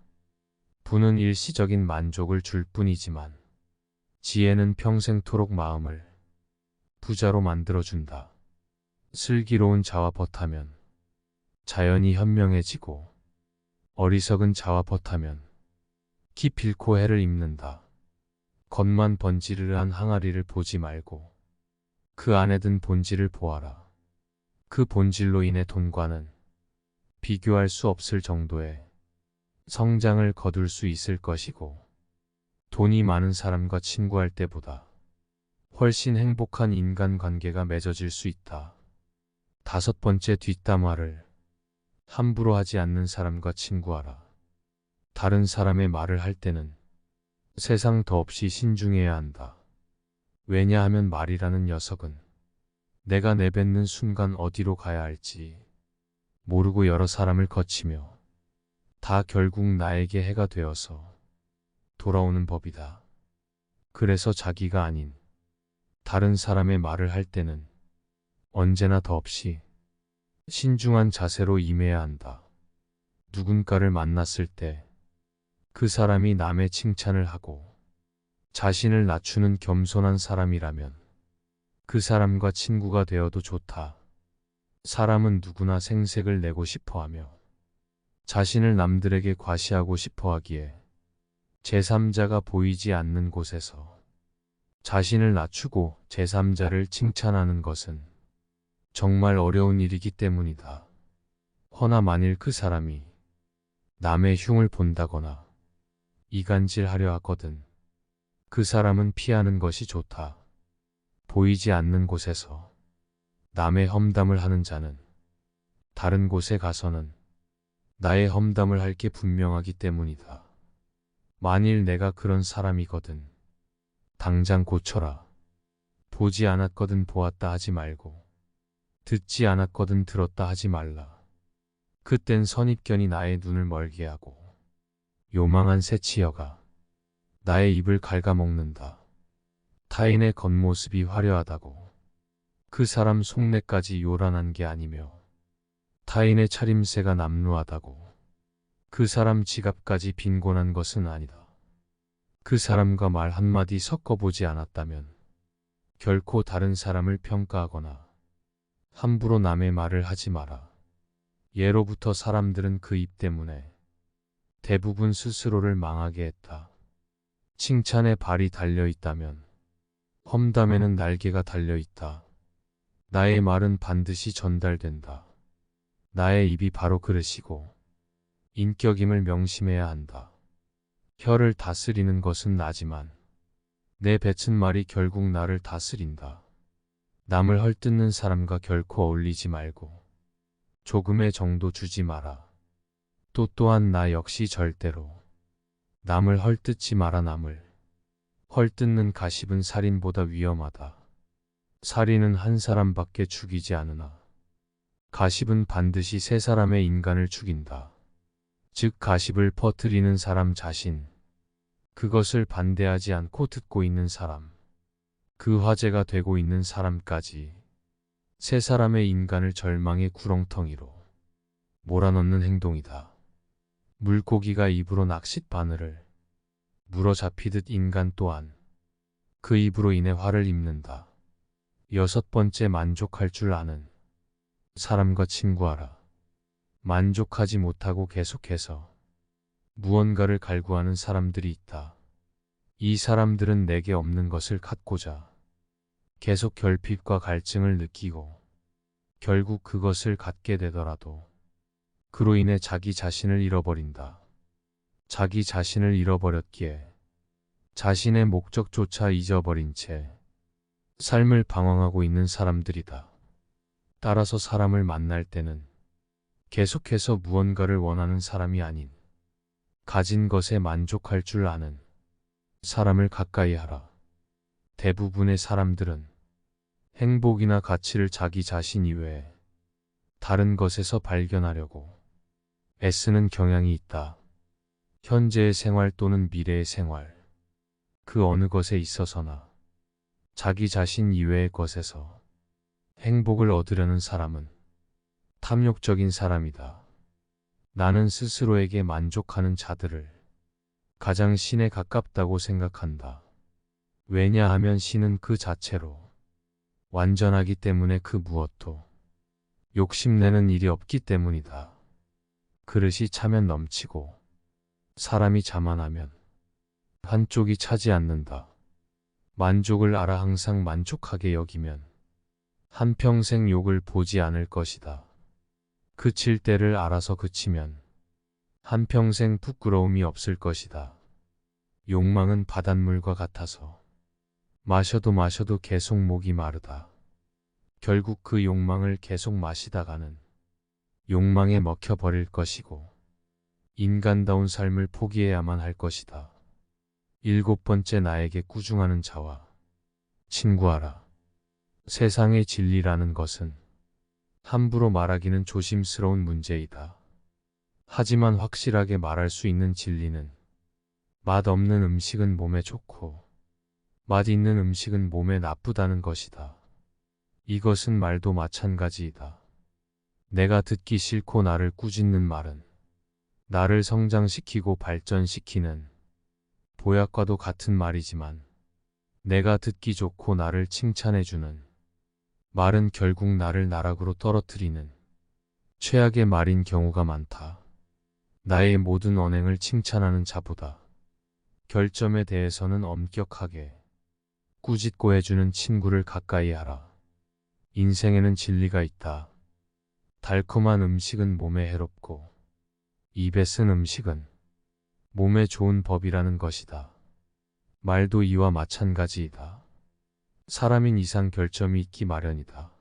부는 일시적인 만족을 줄 뿐이지만 지혜는 평생토록 마음을 부자로 만들어준다. 슬기로운 자와 벗하면 자연이 현명해지고 어리석은 자와 벗하면 기필코 해를 입는다. 겉만 번지르르한 항아리를 보지 말고 그 안에 든 본질을 보아라. 그 본질로 인해 돈과는 비교할 수 없을 정도의 성장을 거둘 수 있을 것이고, 돈이 많은 사람과 친구할 때보다 훨씬 행복한 인간관계가 맺어질 수 있다. 5번째, 뒷담화를 함부로 하지 않는 사람과 친구하라. 다른 사람의 말을 할 때는 세상 더없이 신중해야 한다. 왜냐하면 말이라는 녀석은 내가 내뱉는 순간 어디로 가야 할지 모르고 여러 사람을 거치며 다 결국 나에게 해가 되어서 돌아오는 법이다. 그래서 자기가 아닌 다른 사람의 말을 할 때는 언제나 더없이 신중한 자세로 임해야 한다. 누군가를 만났을 때 그 사람이 남의 칭찬을 하고 자신을 낮추는 겸손한 사람이라면 그 사람과 친구가 되어도 좋다. 사람은 누구나 생색을 내고 싶어하며 자신을 남들에게 과시하고 싶어하기에 제3자가 보이지 않는 곳에서 자신을 낮추고 제3자를 칭찬하는 것은 정말 어려운 일이기 때문이다. 허나 만일 그 사람이 남의 흉을 본다거나 이간질하려 하거든 그 사람은 피하는 것이 좋다. 보이지 않는 곳에서 남의 험담을 하는 자는 다른 곳에 가서는 나의 험담을 할 게 분명하기 때문이다. 만일 내가 그런 사람이거든 당장 고쳐라. 보지 않았거든 보았다 하지 말고 듣지 않았거든 들었다 하지 말라. 그땐 선입견이 나의 눈을 멀게 하고 요망한 새치여가 나의 입을 갉아먹는다. 타인의 겉모습이 화려하다고 그 사람 속내까지 요란한 게 아니며 타인의 차림새가 남루하다고 그 사람 지갑까지 빈곤한 것은 아니다. 그 사람과 말 한마디 섞어보지 않았다면 결코 다른 사람을 평가하거나 함부로 남의 말을 하지 마라. 예로부터 사람들은 그 입 때문에 대부분 스스로를 망하게 했다. 칭찬에 발이 달려있다면 험담에는 날개가 달려있다. 나의 말은 반드시 전달된다. 나의 입이 바로 그릇이고 인격임을 명심해야 한다. 혀를 다스리는 것은 나지만 내 뱉은 말이 결국 나를 다스린다. 남을 헐뜯는 사람과 결코 어울리지 말고 조금의 정도 주지 마라. 또한 나 역시 절대로 남을 헐뜯지 마라. 남을 헐뜯는 가십은 살인보다 위험하다. 살인은 한 사람밖에 죽이지 않으나 가십은 반드시 세 사람의 인간을 죽인다. 즉 가십을 퍼뜨리는 사람 자신, 그것을 반대하지 않고 듣고 있는 사람, 그 화제가 되고 있는 사람까지 세 사람의 인간을 절망의 구렁텅이로 몰아넣는 행동이다. 물고기가 입으로 낚싯 바늘을 물어 잡히듯 인간 또한 그 입으로 인해 화를 입는다. 6번째, 만족할 줄 아는 사람과 친구하라. 만족하지 못하고 계속해서 무언가를 갈구하는 사람들이 있다. 이 사람들은 내게 없는 것을 갖고자 계속 결핍과 갈증을 느끼고 결국 그것을 갖게 되더라도 그로 인해 자기 자신을 잃어버린다. 자기 자신을 잃어버렸기에 자신의 목적조차 잊어버린 채 삶을 방황하고 있는 사람들이다. 따라서 사람을 만날 때는 계속해서 무언가를 원하는 사람이 아닌 가진 것에 만족할 줄 아는 사람을 가까이 하라. 대부분의 사람들은 행복이나 가치를 자기 자신 이외에 다른 것에서 발견하려고 애쓰는 경향이 있다. 현재의 생활 또는 미래의 생활, 그 어느 것에 있어서나 자기 자신 이외의 것에서 행복을 얻으려는 사람은 탐욕적인 사람이다. 나는 스스로에게 만족하는 자들을 가장 신에 가깝다고 생각한다. 왜냐하면 신은 그 자체로 완전하기 때문에 그 무엇도 욕심내는 일이 없기 때문이다. 그릇이 차면 넘치고 사람이 자만하면 한쪽이 차지 않는다. 만족을 알아 항상 만족하게 여기면 한평생 욕을 보지 않을 것이다. 그칠 때를 알아서 그치면 한평생 부끄러움이 없을 것이다. 욕망은 바닷물과 같아서 마셔도 계속 목이 마르다. 결국 그 욕망을 계속 마시다가는 욕망에 먹혀버릴 것이고 인간다운 삶을 포기해야만 할 것이다. 7번째, 나에게 꾸중하는 자와 친구하라. 세상의 진리라는 것은 함부로 말하기는 조심스러운 문제이다. 하지만 확실하게 말할 수 있는 진리는 맛없는 음식은 몸에 좋고 맛있는 음식은 몸에 나쁘다는 것이다. 이것은 말도 마찬가지이다. 내가 듣기 싫고 나를 꾸짖는 말은 나를 성장시키고 발전시키는 보약과도 같은 말이지만 내가 듣기 좋고 나를 칭찬해주는 말은 결국 나를 나락으로 떨어뜨리는 최악의 말인 경우가 많다. 나의 모든 언행을 칭찬하는 자보다 결점에 대해서는 엄격하게 꾸짖고 해주는 친구를 가까이 하라. 인생에는 진리가 있다. 달콤한 음식은 몸에 해롭고 입에 쓴 음식은 몸에 좋은 법이라는 것이다. 말도 이와 마찬가지이다. 사람인 이상 결점이 있기 마련이다.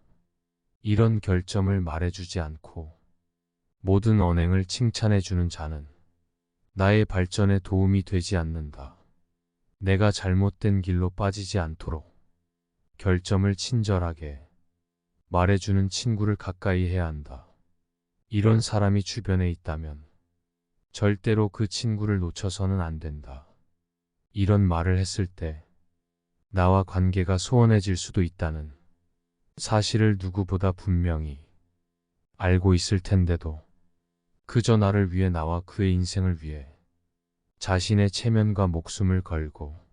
이런 결점을 말해주지 않고 모든 언행을 칭찬해주는 자는 나의 발전에 도움이 되지 않는다. 내가 잘못된 길로 빠지지 않도록 결점을 친절하게 말해주는 친구를 가까이 해야 한다. 이런 사람이 주변에 있다면 절대로 그 친구를 놓쳐서는 안 된다. 이런 말을 했을 때 나와 관계가 소원해질 수도 있다는 사실을 누구보다 분명히 알고 있을 텐데도 그저 나를 위해, 나와 그의 인생을 위해 자신의 체면과 목숨을 걸고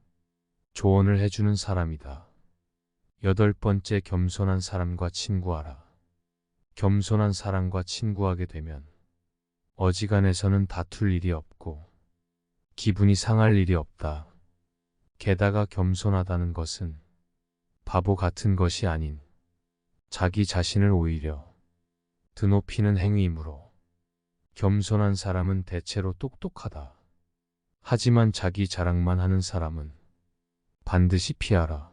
조언을 해주는 사람이다. 8번째, 겸손한 사람과 친구하라. 겸손한 사람과 친구하게 되면 어지간해서는 다툴 일이 없고 기분이 상할 일이 없다. 게다가 겸손하다는 것은 바보 같은 것이 아닌 자기 자신을 오히려 드높이는 행위이므로 겸손한 사람은 대체로 똑똑하다. 하지만 자기 자랑만 하는 사람은 반드시 피하라.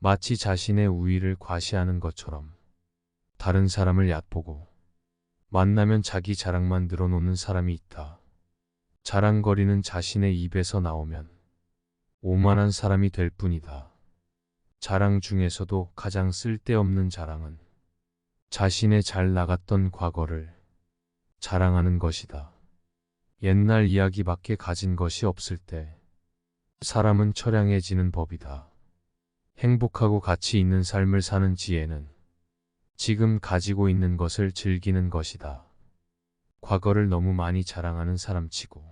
마치 자신의 우위를 과시하는 것처럼 다른 사람을 얕보고 만나면 자기 자랑만 늘어놓는 사람이 있다. 자랑거리는 자신의 입에서 나오면 오만한 사람이 될 뿐이다. 자랑 중에서도 가장 쓸데없는 자랑은 자신의 잘 나갔던 과거를 자랑하는 것이다. 옛날 이야기밖에 가진 것이 없을 때 사람은 처량해지는 법이다. 행복하고 가치 있는 삶을 사는 지혜는 지금 가지고 있는 것을 즐기는 것이다. 과거를 너무 많이 자랑하는 사람치고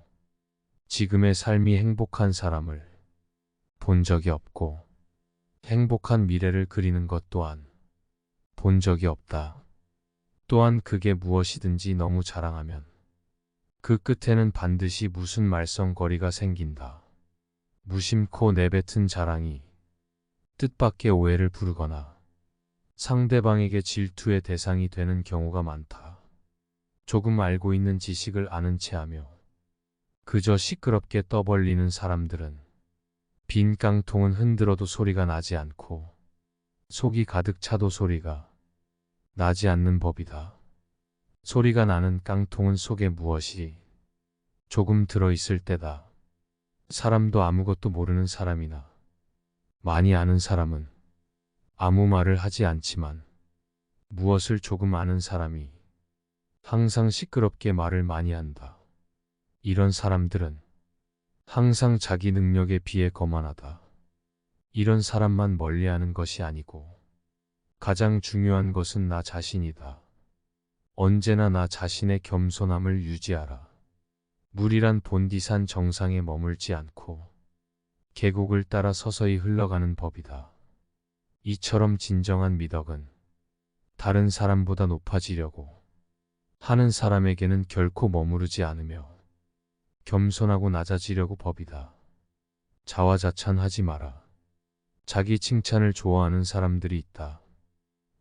지금의 삶이 행복한 사람을 본 적이 없고 행복한 미래를 그리는 것 또한 본 적이 없다. 또한 그게 무엇이든지 너무 자랑하면 그 끝에는 반드시 무슨 말썽거리가 생긴다. 무심코 내뱉은 자랑이 뜻밖의 오해를 부르거나 상대방에게 질투의 대상이 되는 경우가 많다. 조금 알고 있는 지식을 아는 체하며 그저 시끄럽게 떠벌리는 사람들은 빈 깡통은 흔들어도 소리가 나지 않고 속이 가득 차도 소리가 나지 않는 법이다. 소리가 나는 깡통은 속에 무엇이 조금 들어있을 때다. 사람도 아무것도 모르는 사람이나 많이 아는 사람은 아무 말을 하지 않지만 무엇을 조금 아는 사람이 항상 시끄럽게 말을 많이 한다. 이런 사람들은 항상 자기 능력에 비해 거만하다. 이런 사람만 멀리하는 것이 아니고 가장 중요한 것은 나 자신이다. 언제나 나 자신의 겸손함을 유지하라. 물이란 본디산 정상에 머물지 않고 계곡을 따라 서서히 흘러가는 법이다. 이처럼 진정한 미덕은 다른 사람보다 높아지려고 하는 사람에게는 결코 머무르지 않으며 겸손하고 낮아지려고 법이다. 자화자찬하지 마라. 자기 칭찬을 좋아하는 사람들이 있다.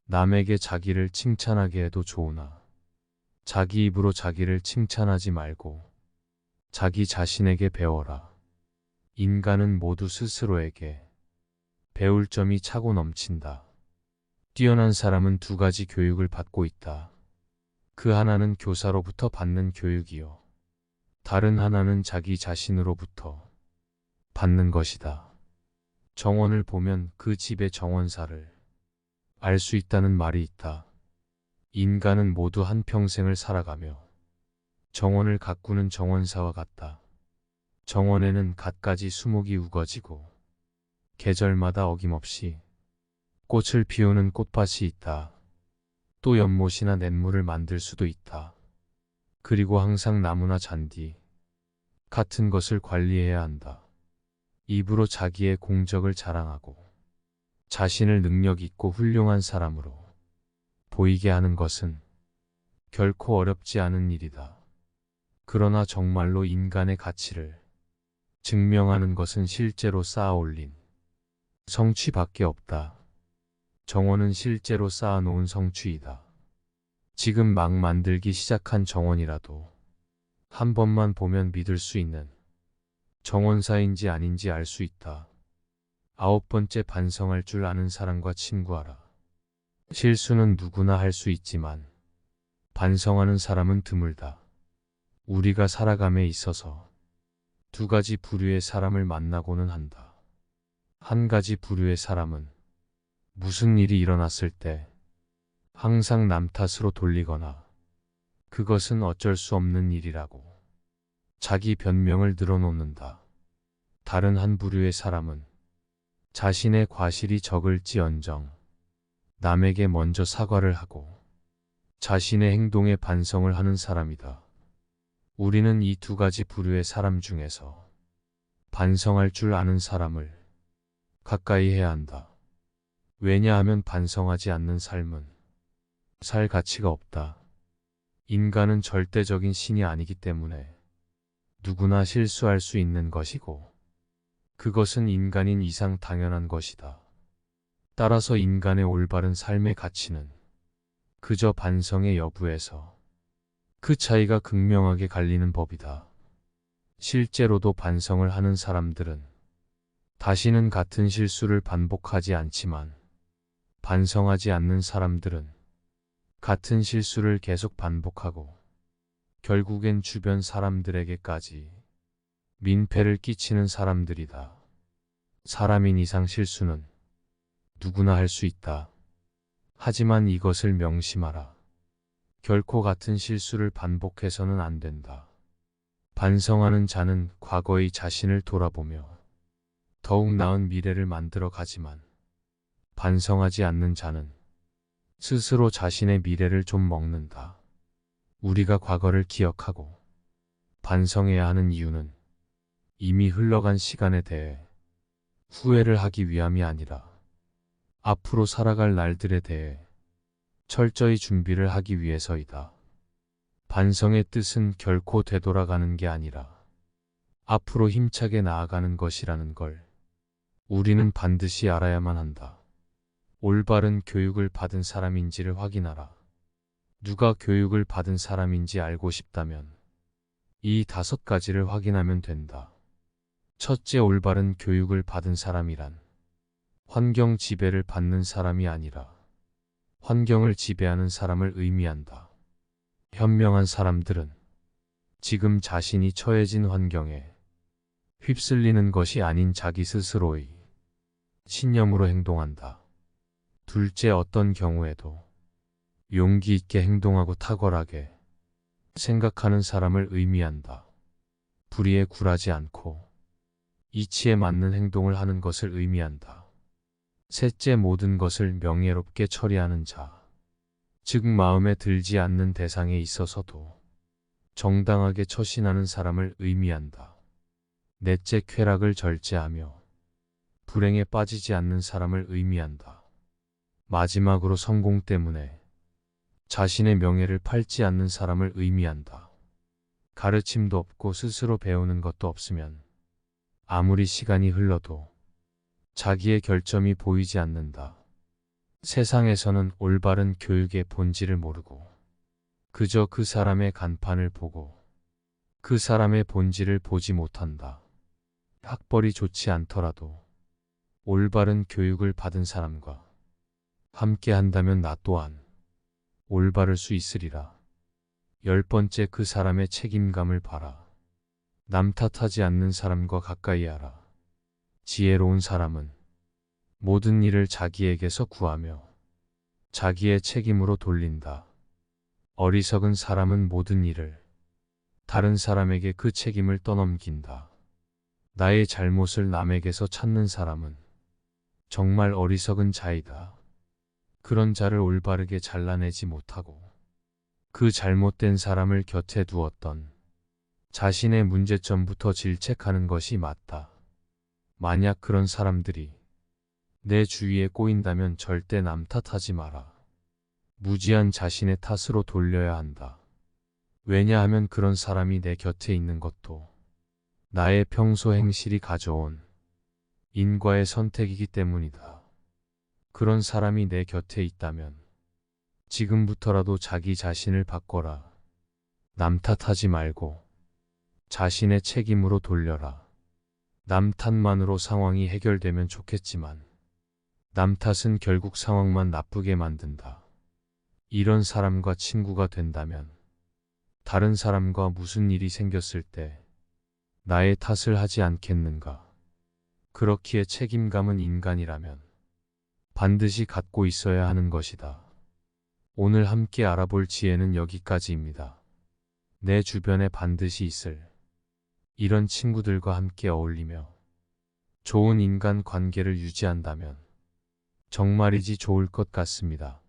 남에게 자기를 칭찬하게 해도 좋으나 자기 입으로 자기를 칭찬하지 말고 자기 자신에게 배워라. 인간은 모두 스스로에게 배울 점이 차고 넘친다. 뛰어난 사람은 두 가지 교육을 받고 있다. 그 하나는 교사로부터 받는 교육이요. 다른 하나는 자기 자신으로부터 받는 것이다. 정원을 보면 그 집의 정원사를 알 수 있다는 말이 있다. 인간은 모두 한평생을 살아가며 정원을 가꾸는 정원사와 같다. 정원에는 갖가지 수목이 우거지고 계절마다 어김없이 꽃을 피우는 꽃밭이 있다. 또 연못이나 냇물을 만들 수도 있다. 그리고 항상 나무나 잔디 같은 것을 관리해야 한다. 입으로 자기의 공적을 자랑하고 자신을 능력 있고 훌륭한 사람으로 보이게 하는 것은 결코 어렵지 않은 일이다. 그러나 정말로 인간의 가치를 증명하는 것은 실제로 쌓아 올린 성취밖에 없다. 정원은 실제로 쌓아놓은 성취이다. 지금 막 만들기 시작한 정원이라도 한 번만 보면 믿을 수 있는 정원사인지 아닌지 알 수 있다. 9번째, 반성할 줄 아는 사람과 친구하라. 실수는 누구나 할 수 있지만 반성하는 사람은 드물다. 우리가 살아감에 있어서 두 가지 부류의 사람을 만나고는 한다. 한 가지 부류의 사람은 무슨 일이 일어났을 때 항상 남 탓으로 돌리거나 그것은 어쩔 수 없는 일이라고 자기 변명을 늘어놓는다. 다른 한 부류의 사람은 자신의 과실이 적을지언정 남에게 먼저 사과를 하고 자신의 행동에 반성을 하는 사람이다. 우리는 이 두 가지 부류의 사람 중에서 반성할 줄 아는 사람을 가까이 해야 한다. 왜냐하면 반성하지 않는 삶은 살 가치가 없다. 인간은 절대적인 신이 아니기 때문에 누구나 실수할 수 있는 것이고 그것은 인간인 이상 당연한 것이다. 따라서 인간의 올바른 삶의 가치는 그저 반성의 여부에서 그 차이가 극명하게 갈리는 법이다. 실제로도 반성을 하는 사람들은 다시는 같은 실수를 반복하지 않지만 반성하지 않는 사람들은 같은 실수를 계속 반복하고 결국엔 주변 사람들에게까지 민폐를 끼치는 사람들이다. 사람인 이상 실수는 누구나 할 수 있다. 하지만 이것을 명심하라. 결코 같은 실수를 반복해서는 안 된다. 반성하는 자는 과거의 자신을 돌아보며 더욱 나은 미래를 만들어 가지만 반성하지 않는 자는 스스로 자신의 미래를 좀 먹는다. 우리가 과거를 기억하고 반성해야 하는 이유는 이미 흘러간 시간에 대해 후회를 하기 위함이 아니라 앞으로 살아갈 날들에 대해 철저히 준비를 하기 위해서이다. 반성의 뜻은 결코 되돌아가는 게 아니라 앞으로 힘차게 나아가는 것이라는 걸 우리는 반드시 알아야만 한다. 올바른 교육을 받은 사람인지를 확인하라. 누가 교육을 받은 사람인지 알고 싶다면 이 5가지를 확인하면 된다. 첫째, 올바른 교육을 받은 사람이란 환경 지배를 받는 사람이 아니라 환경을 지배하는 사람을 의미한다. 현명한 사람들은 지금 자신이 처해진 환경에 휩쓸리는 것이 아닌 자기 스스로의 신념으로 행동한다. 둘째, 어떤 경우에도 용기 있게 행동하고 탁월하게 생각하는 사람을 의미한다. 불의에 굴하지 않고 이치에 맞는 행동을 하는 것을 의미한다. 셋째, 모든 것을 명예롭게 처리하는 자. 즉 마음에 들지 않는 대상에 있어서도 정당하게 처신하는 사람을 의미한다. 넷째, 쾌락을 절제하며 불행에 빠지지 않는 사람을 의미한다. 마지막으로 성공 때문에 자신의 명예를 팔지 않는 사람을 의미한다. 가르침도 없고 스스로 배우는 것도 없으면 아무리 시간이 흘러도 자기의 결점이 보이지 않는다. 세상에서는 올바른 교육의 본질을 모르고 그저 그 사람의 간판을 보고 그 사람의 본질을 보지 못한다. 학벌이 좋지 않더라도 올바른 교육을 받은 사람과 함께 한다면 나 또한 올바를 수 있으리라. 10번째, 그 사람의 책임감을 봐라. 남 탓하지 않는 사람과 가까이 하라. 지혜로운 사람은 모든 일을 자기에게서 구하며 자기의 책임으로 돌린다. 어리석은 사람은 모든 일을 다른 사람에게 그 책임을 떠넘긴다. 나의 잘못을 남에게서 찾는 사람은 정말 어리석은 자이다. 그런 자를 올바르게 잘라내지 못하고 그 잘못된 사람을 곁에 두었던 자신의 문제점부터 질책하는 것이 맞다. 만약 그런 사람들이 내 주위에 꼬인다면 절대 남 탓하지 마라. 무지한 자신의 탓으로 돌려야 한다. 왜냐하면 그런 사람이 내 곁에 있는 것도 나의 평소 행실이 가져온 인과의 선택이기 때문이다. 그런 사람이 내 곁에 있다면 지금부터라도 자기 자신을 바꿔라. 남 탓하지 말고 자신의 책임으로 돌려라. 남 탓만으로 상황이 해결되면 좋겠지만 남 탓은 결국 상황만 나쁘게 만든다. 이런 사람과 친구가 된다면 다른 사람과 무슨 일이 생겼을 때 나의 탓을 하지 않겠는가? 그렇기에 책임감은 인간이라면 반드시 갖고 있어야 하는 것이다. 오늘 함께 알아볼 지혜는 여기까지입니다. 내 주변에 반드시 있을 이런 친구들과 함께 어울리며 좋은 인간 관계를 유지한다면 정말이지 좋을 것 같습니다.